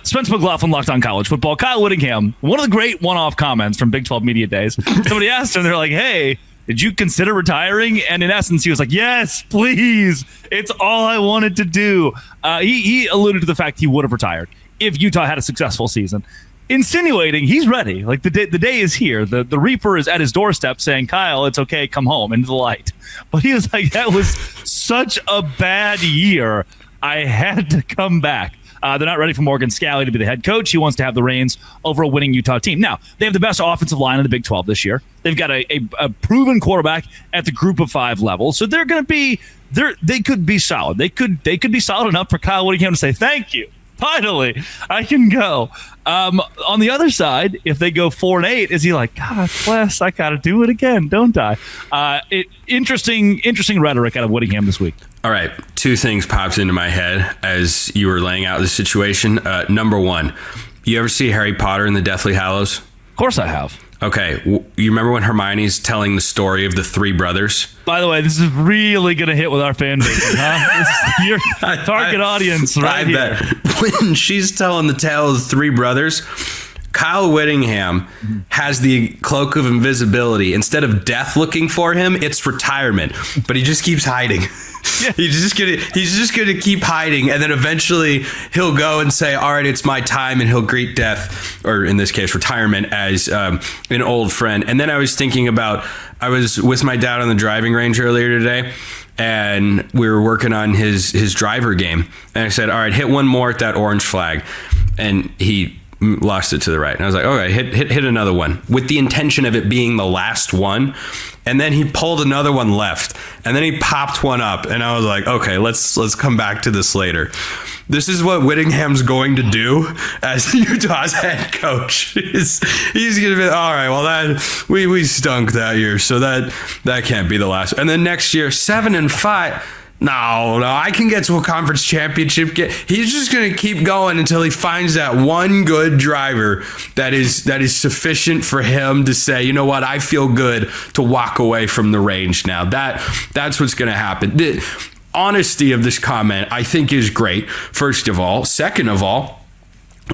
Spence McLaughlin, Locked On College Football. Kyle Whittingham, one of the great one-off comments from Big 12 Media Days. Somebody asked him, they're like, hey, did you consider retiring? And in essence, he was like, yes, please. It's all I wanted to do. He alluded to the fact he would have retired if Utah had a successful season, insinuating he's ready. Like the day is here. The Reaper is at his doorstep saying, Kyle, it's okay. Come home into the light. But he was like, that was such a bad year. I had to come back. They're not ready for Morgan Scalley to be the head coach. He wants to have the reins over a winning Utah team. Now, they have the best offensive line in the Big 12 this year. They've got a proven quarterback at the group of 5 level. So they're going to be they could be solid. They could be solid enough for Kyle Whittingham to say, thank you. Finally, I can go. On the other side, if they go 4-8, is he like, God bless, I got to do it again, don't I? Interesting rhetoric out of Whittingham this week. All right, 2 things popped into my head as you were laying out the situation. Number 1, you ever see Harry Potter and the Deathly Hallows? Of course I have. Okay, you remember when Hermione's telling the story of the 3 brothers? By the way, this is really going to hit with our fan base, huh? This is your target audience right here. When she's telling the tale of the 3 brothers, Kyle Whittingham has the cloak of invisibility. Instead of death looking for him, it's retirement. But he just keeps hiding. Yeah. He's just gonna keep hiding, and then eventually he'll go and say, all right, it's my time, and he'll greet death, or in this case retirement, as an old friend. And then I was thinking about, I was with my dad on the driving range earlier today, and we were working on his driver game, and I said, all right, hit one more at that orange flag, and he lost it to the right. And I was like, okay, hit another one, with the intention of it being the last one. And then he pulled another one left, and then he popped one up, and I was like, okay, let's come back to this later. This is what Whittingham's going to do as Utah's head coach. He's going to be, all right, well, that we stunk that year, so that can't be the last. And then next year, 7-5. No, I can get to a conference championship. He's just going to keep going until he finds that one good driver that is sufficient for him to say, you know what, I feel good to walk away from the range now. That's what's going to happen. The honesty of this comment, I think, is great, first of all. Second of all,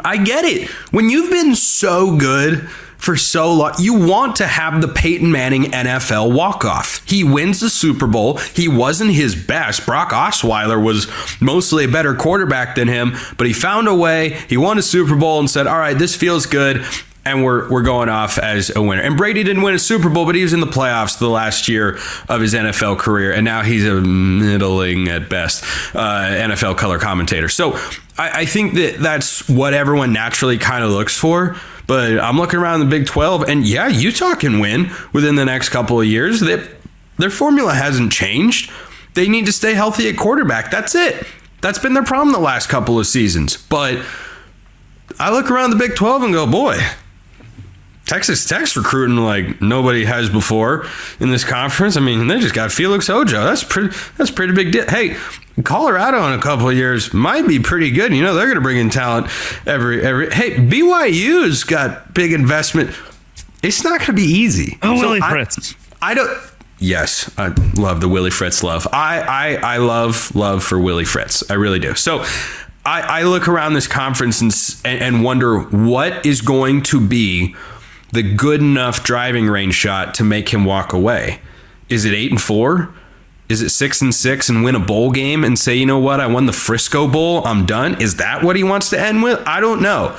I get it. When you've been so good for so long, you want to have the Peyton Manning NFL walk-off. He wins the Super Bowl. He wasn't his best. Brock Osweiler was mostly a better quarterback than him, but he found a way. He won a Super Bowl and said, all right, this feels good, and we're going off as a winner. And Brady didn't win a Super Bowl, but he was in the playoffs the last year of his NFL career, and now he's a middling at best NFL color commentator. So I think that's what everyone naturally kind of looks for. But I'm looking around the Big 12, and yeah, Utah can win within the next couple of years. Their formula hasn't changed. They need to stay healthy at quarterback. That's it. That's been their problem the last couple of seasons. But I look around the Big 12 and go, boy, Texas Tech's recruiting like nobody has before in this conference. I mean, they just got Felix Ojo. That's pretty big deal. Hey, Colorado in a couple of years might be pretty good. You know, they're going to bring in talent every. Hey, BYU's got big investment. It's not going to be easy. Oh, so Willie Fritz. I don't. Yes, I love the Willie Fritz love. I love for Willie Fritz. I really do. So I look around this conference and wonder what is going to be the good enough driving range shot to make him walk away. Is it 8-4? Is it 6-6 and win a bowl game and say, you know what, I won the Frisco Bowl, I'm done? Is that what he wants to end with? I don't know.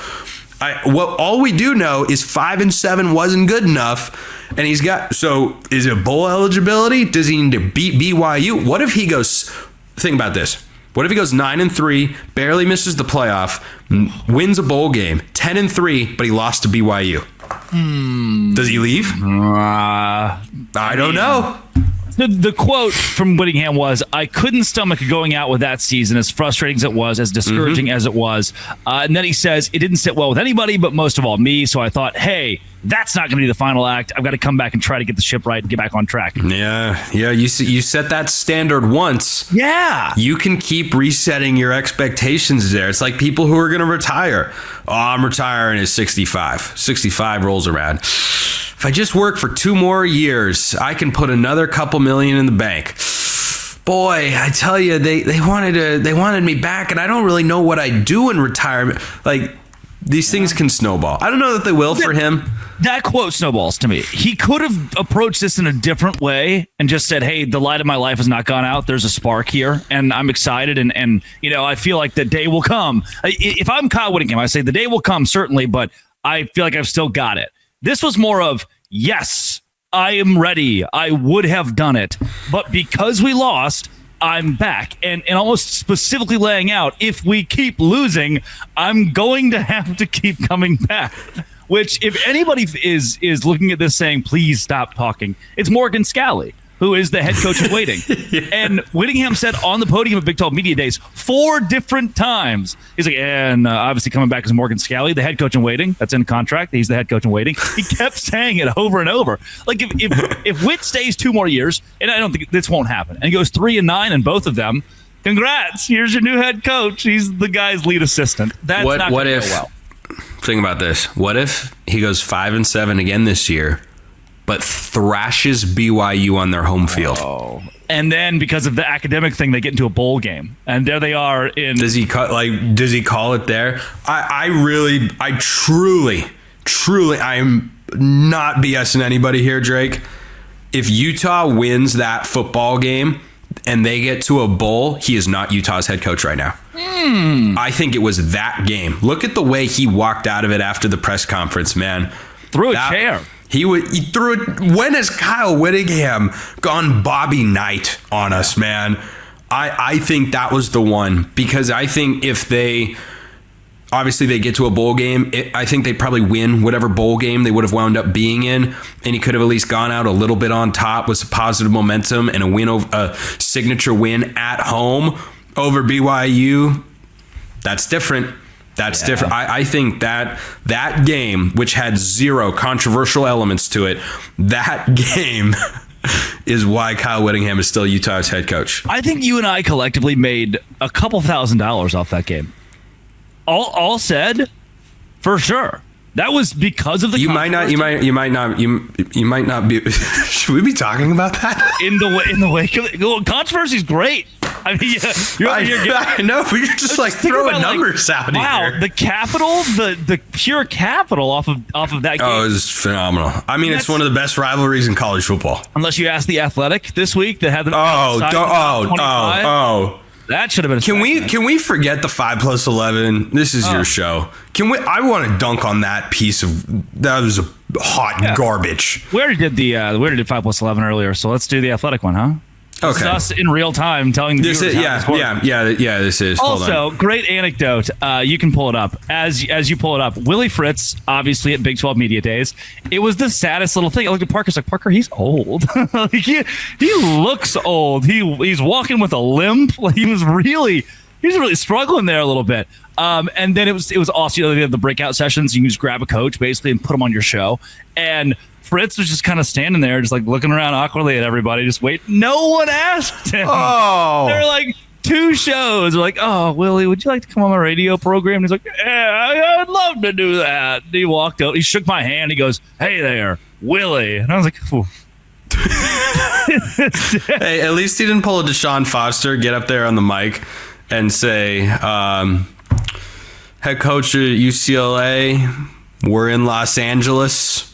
All we do know is 5-7 wasn't good enough, and he's got. So is it bowl eligibility? Does he need to beat BYU? What if he goes? Think about this. What if he goes 9-3, barely misses the playoff, wins a bowl game, 10-3, but he lost to BYU? Does he leave? I don't know. The quote from Whittingham was, I couldn't stomach going out with that season, as frustrating as it was, as discouraging as it was. And then he says, it didn't sit well with anybody, but most of all me. So I thought, hey, that's not going to be the final act. I've got to come back and try to get the ship right and get back on track. Yeah. You set that standard once. Yeah. You can keep resetting your expectations there. It's like people who are going to retire. Oh, I'm retiring at 65. 65 rolls around. If I just work for 2 more years, I can put another couple million in the bank. Boy, I tell you, they wanted me back, and I don't really know what I do in retirement. Like, These things can snowball. I don't know that they will for him. That quote snowballs to me. He could have approached this in a different way and just said, hey, the light of my life has not gone out. There's a spark here, and I'm excited, and I feel like the day will come. If I'm Kyle Whittingham, I say the day will come, certainly, but I feel like I've still got it. This was more of, yes, I am ready. I would have done it. But because we lost, I'm back. And almost specifically laying out, if we keep losing, I'm going to have to keep coming back. Which, if anybody is looking at this saying, please stop talking, it's Morgan Scalley, who is the head coach in waiting. Yeah. And Whittingham said on the podium at Big 12 Media Days 4 different times, he's like, and obviously coming back as Morgan Scalley, the head coach in waiting. That's in contract. He's the head coach in waiting. He kept saying it over and over. Like, if Whit stays 2 more years, and I don't think this won't happen, and he goes 3-9 in both of them, congrats, here's your new head coach. He's the guy's lead assistant. That's not going to go well. Think about this. What if he goes 5-7 again this year, but thrashes BYU on their home field? Oh. And then because of the academic thing, they get into a bowl game, and there they are in. Does he call it there? I truly, I'm not BSing anybody here, Drake. If Utah wins that football game and they get to a bowl, he is not Utah's head coach right now. I think it was that game. Look at the way he walked out of it after the press conference, man. Threw a chair. He threw it. When has Kyle Whittingham gone Bobby Knight on us, man? I think that was the one, because I think if they get to a bowl game, I think they probably win whatever bowl game they would have wound up being in, and he could have at least gone out a little bit on top with some positive momentum and a signature win at home over BYU. That's different. That's different. I think that game, which had 0 controversial elements to it, that game is why Kyle Whittingham is still Utah's head coach. I think you and I collectively made a couple $1,000s off that game. All said, for sure. That was because of the. You might not be. Should we be talking about that in the wake of it? Controversy's great. I mean, I know, but you're just like throwing numbers out here. Wow, the capital, the pure capital off of that game. Oh, it was phenomenal. I mean, it's one of the best rivalries in college football. Unless you ask the Athletic this week that had the that should have been. Can we forget the 5+11? This is your show. I want to dunk on that piece of that was a hot garbage. We already did 5+11 earlier, so let's do the Athletic one, huh? Okay. This is us in real time telling the viewers this is. Also, great anecdote. You can pull it up. As you pull it up, Willie Fritz, obviously at Big 12 Media Days, it was the saddest little thing. I looked at Parker, like, Parker, he's old. he looks old. He's walking with a limp. Like, he's really struggling there a little bit. And then it was awesome. They have the breakout sessions. You can just grab a coach basically and put them on your show. And Fritz was just kind of standing there, just like looking around awkwardly at everybody, just wait. No one asked him. Oh, they're like 2 shows. They're like, oh, Willie, would you like to come on my radio program? And he's like, yeah, I'd love to do that. And he walked out. He shook my hand. He goes, hey there, Willie. And I was like, ooh. Hey, at least he didn't pull a Deshaun Foster, get up there on the mic and say, head coach at UCLA, we're in Los Angeles.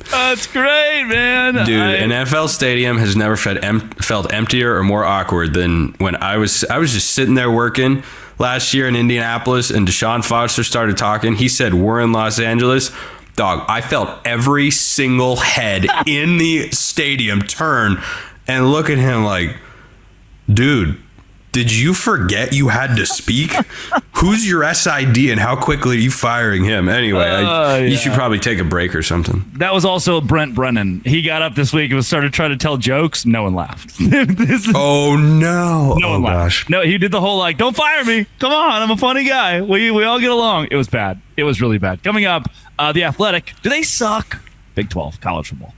That's great, man. Dude, an NFL stadium has never felt emptier or more awkward than when I was just sitting there working last year in Indianapolis, and Deshaun Foster started talking. He said, we're in Los Angeles. Dog, I felt every single head in the stadium turn and look at him like, dude, did you forget you had to speak? Who's your SID and how quickly are you firing him? Anyway, you should probably take a break or something. That was also Brent Brennan. He got up this week and started trying to tell jokes. No one laughed. Oh, no. No one laughed. No, he did the whole like, don't fire me. Come on, I'm a funny guy. We all get along. It was bad. It was really bad. Coming up, The Athletic. Do they suck? Big 12 college football.